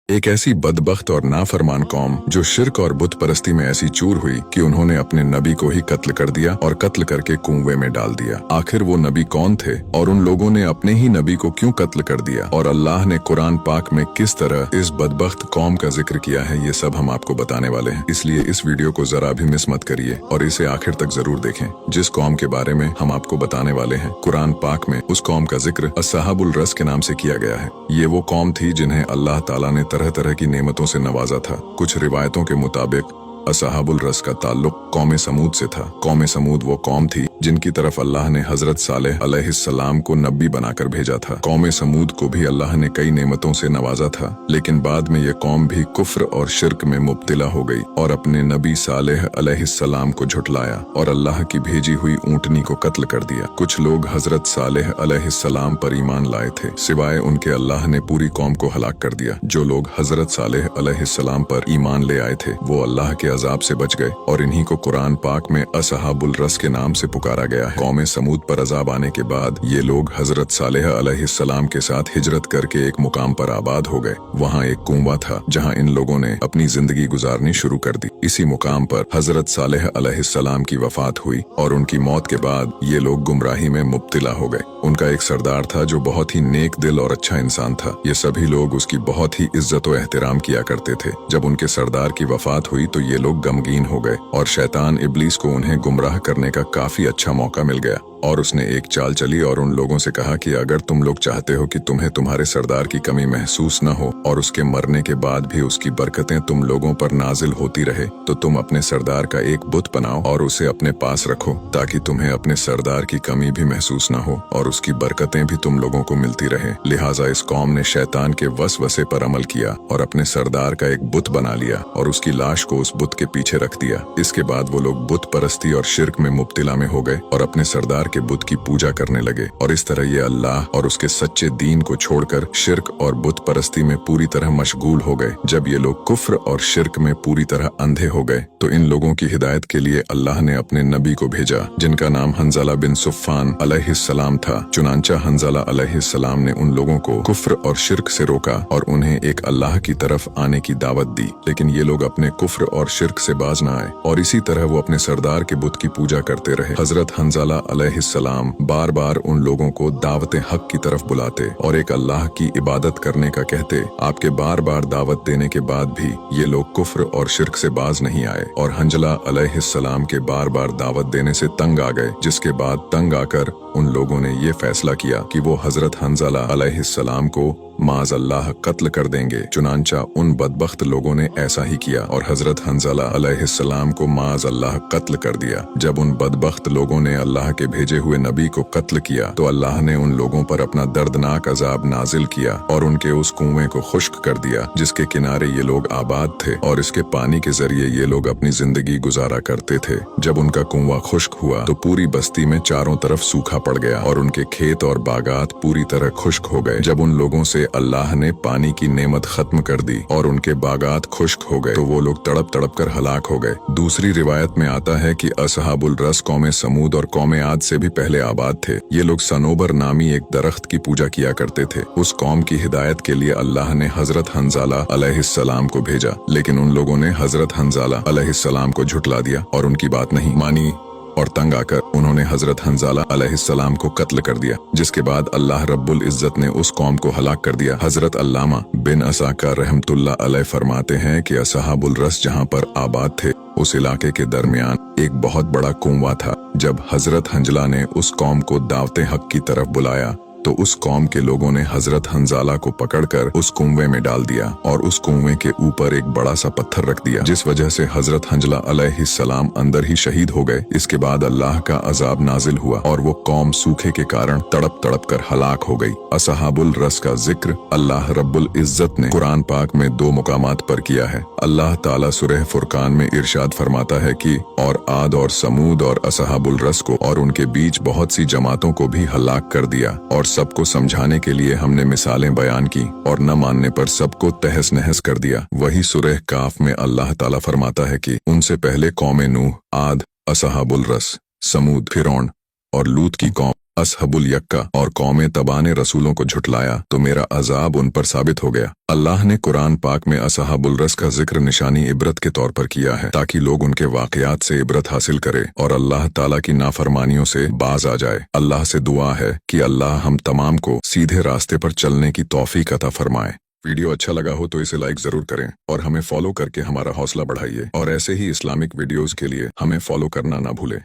एक ऐसी बदबख्त और नाफरमान कौम जो शिर्क और बुत परस्ती में ऐसी चूर हुई कि उन्होंने अपने नबी को ही कत्ल कर दिया और कत्ल करके कुएं में डाल दिया। आखिर वो नबी कौन थे और उन लोगों ने अपने ही नबी को क्यों कत्ल कर दिया, और अल्लाह ने कुरान पाक में किस तरह इस बदबख्त कौम का जिक्र किया है, ये सब हम आपको बताने वाले हैं। इसलिए इस वीडियो को जरा भी मिस मत करिए और इसे आखिर तक जरूर देखें। जिस कौम के बारे में हम आपको बताने वाले हैं, कुरान पाक में उस कौम का जिक्र अस्हाबुल रस के नाम से किया गया है। ये वो कौम थी जिन्हें अल्लाह ताला ने तरह तरह की नेमतों से नवाजा था। कुछ रिवायतों के मुताबिक अस्हाबुल रस का ताल्लुक कौम समूद से था। कौम समूद वो कौम थी जिनकी तरफ अल्लाह ने हजरत सालेह अलैहिस्सलाम को नबी बनाकर भेजा था। कौम समूद को भी अल्लाह ने कई नेमतों से नवाजा था, लेकिन बाद में ये कौम भी कुफ्र और शिर्क में मुब्तिला हो गई और अपने नबी सालेह अलैहिस्सलाम को झुठलाया और अल्लाह की भेजी हुई ऊँटनी को कत्ल कर दिया। कुछ लोग हजरत सालेह अलैहिस्सलाम पर ईमान लाए थे, सिवाय उनके अल्लाह ने पूरी कौम को हलाक कर दिया। जो लोग हजरत सालेह अलैहिस्सलाम पर ईमान ले आए थे वो अल्लाह के अजाब से बच गए और इन्हीं को कुरान पाक में अस्हाबुल रस के नाम से पुकारा गया है। कौम समूद पर अजाब आने के बाद ये लोग हजरत सालेह अलैहिस्सलाम के साथ हिजरत करके एक मुकाम पर आबाद हो गए। वहाँ एक कुआं था जहाँ इन लोगों ने अपनी जिंदगी गुजारनी शुरू कर दी। इसी मुकाम पर हजरत सालेह अलैहिस्सलाम की वफात हुई और उनकी मौत के बाद ये लोग गुमराही में मुब्तिला हो गए। उनका एक सरदार था जो बहुत ही नेक दिल और अच्छा इंसान था। ये सभी लोग उसकी बहुत ही इज्जत और एहतराम किया करते थे। जब उनके सरदार की वफात हुई तो ये लोग गमगीन हो गए और शैतान इब्लीस को उन्हें गुमराह करने का काफी अच्छा मौका मिल गया और उसने एक चाल चली और उन लोगों से कहा कि अगर तुम लोग चाहते हो कि तुम्हें तुम्हारे सरदार की कमी महसूस न हो और उसके मरने के बाद भी उसकी बरकतें तुम लोगों पर नाजिल होती रहे, तो तुम अपने सरदार का एक बुत बनाओ और उसे अपने पास रखो ताकि तुम्हें अपने सरदार की कमी भी महसूस न हो और उसकी बरकतें भी तुम लोगों को मिलती रहे। लिहाजा इस कौम ने शैतान के वसवसे पर अमल किया और अपने सरदार का एक बुत बना लिया और उसकी लाश को उस बुत के पीछे रख दिया। इसके बाद वो लोग बुत परस्ती और शिर्क में मुब्तिला में हो गए और अपने सरदार के बुत की पूजा करने लगे और इस तरह ये अल्लाह और उसके सच्चे दीन को छोड़कर शिर्क और बुत परस्ती में पूरी तरह मशगूल हो गए। जब ये लोग कुफ्र और शिर्क में पूरी तरह अंधे हो गए तो इन लोगों की हिदायत के लिए अल्लाह ने अपने नबी को भेजा जिनका नाम हंज़ला बिन सुफ़ान अलैहिस्सलाम था। चुनांचा हंज़ला अलैहिस्सलाम ने उन लोगों को कुफ्र और शिर्क से रोका और उन्हें एक अल्लाह की तरफ आने की दावत दी, लेकिन ये लोग अपने कुफ्र और शिर्क से बाज न आए और इसी तरह वो अपने सरदार के बुत की पूजा करते रहे। हजरत हंज़ला अलैहिस्सलाम बार बार उन लोगों को दावते हक की तरफ बुलाते और एक अल्लाह की इबादत करने का कहते। आपके बार बार दावत देने के बाद भी ये लोग कुफ्र और शिर्क से बाज नहीं आए और हंज़ला अलैहिस्सलाम के बार बार दावत देने से तंग आ गए, जिसके बाद तंग आकर उन लोगों ने ये फैसला किया कि वो हजरत हंज़ला अलैहिस्सलाम को माज़ अल्लाह कत्ल कर देंगे। चुनांचा उन बदबख्त लोगों ने ऐसा ही किया और हजरत हंज़ला अलैहिस्सलाम को माज़ अल्लाह कत्ल कर दिया। जब उन बदबख्त लोगों ने अल्लाह के भेजे हुए नबी को कत्ल किया तो अल्लाह ने उन लोगों पर अपना दर्दनाक अजाब नाजिल किया और उनके उस कुएं को खुश्क कर दिया जिसके किनारे ये लोग आबाद थे और इसके पानी के जरिए ये लोग अपनी जिंदगी गुजारा करते थे। जब उनका कुआं खुश्क हुआ तो पूरी बस्ती में चारों तरफ सूखा पड़ गया और उनके खेत और बागात पूरी तरह खुश्क हो गए। जब उन लोगों से अल्लाह ने पानी की नेमत खत्म कर दी और उनके बागात खुश्क हो गए तो वो लोग तड़प तड़प कर हलाक हो गए। दूसरी रिवायत में आता है कि अस्हाबुल रस कौम समूद और कौम आद से भी पहले आबाद थे। ये लोग सनोबर नामी एक दरख्त की पूजा किया करते थे। उस कौम की हिदायत के लिए अल्लाह ने हजरत हंज़ला अलैहिस्सलाम को भेजा, लेकिन उन लोगों ने हजरत हंज़ला अलैहिस्सलाम को झुठला दिया और उनकी बात नहीं मानी और तंग आकर उन्होंने हजरत हंज़ला अलैहिस्सलाम को कत्ल कर दिया, जिसके बाद अल्लाह रब्बुल इज्जत ने उस कौम को हलाक कर दिया। हजरत अल्लामा बिन असाका रहमतुल्लाह अलैह फरमाते हैं कि अस्हाबुल रस जहाँ पर आबाद थे उस इलाके के दरमियान एक बहुत बड़ा कुआं था। जब हजरत हंज़ला ने उस कौम को दावते हक की तरफ बुलाया तो उस कौम के लोगों ने हजरत हंज़ला को पकड़कर उस कुएं में डाल दिया और उस कुएं के ऊपर एक बड़ा सा पत्थर रख दिया, जिस वजह से हजरत हंज़ला अलैहिस्सलाम अंदर ही शहीद हो गए। इसके बाद अल्लाह का अजाब नाजिल हुआ और वो कौम सूखे के कारण तड़प तड़प कर हलाक हो गई। अस्हाबुल रस का जिक्र अल्लाह रब्बुल इज्जत ने कुरान पाक में 2 मुकामात पर किया है। अल्लाह ताला सूरह फुरकान में इरशाद फरमाता है कि और आद और समूद और अस्हाबुल रस को और उनके बीच बहुत सी जमातों को भी हलाक कर दिया और सबको समझाने के लिए हमने मिसालें बयान की और न मानने पर सबको तहस नहस कर दिया। वही सूरह काफ में अल्लाह ताला फरमाता है कि उनसे पहले कौम नूह, आद, अस्हाबुल रस, समूद, फिरौन और लूत की कौम असहबुल यक्का और कौमे तबा ने रसूलों को झुटलाया तो मेरा अजाब उन पर साबित हो गया। अल्लाह ने कुरान पाक में असहाबुल रस का जिक्र निशानी इबरत के तौर पर किया है ताकि लोग उनके वाकयात से इबरत हासिल करें और अल्लाह ताला की नाफरमानियों से बाज आ जाए। अल्लाह से दुआ है कि अल्लाह हम तमाम को सीधे रास्ते पर चलने की तौफीक अता फरमाए। वीडियो अच्छा लगा हो तो इसे लाइक जरूर करें और हमें फॉलो करके हमारा हौसला बढ़ाइए और ऐसे ही इस्लामिक वीडियोस के लिए हमें फॉलो करना ना भूलें।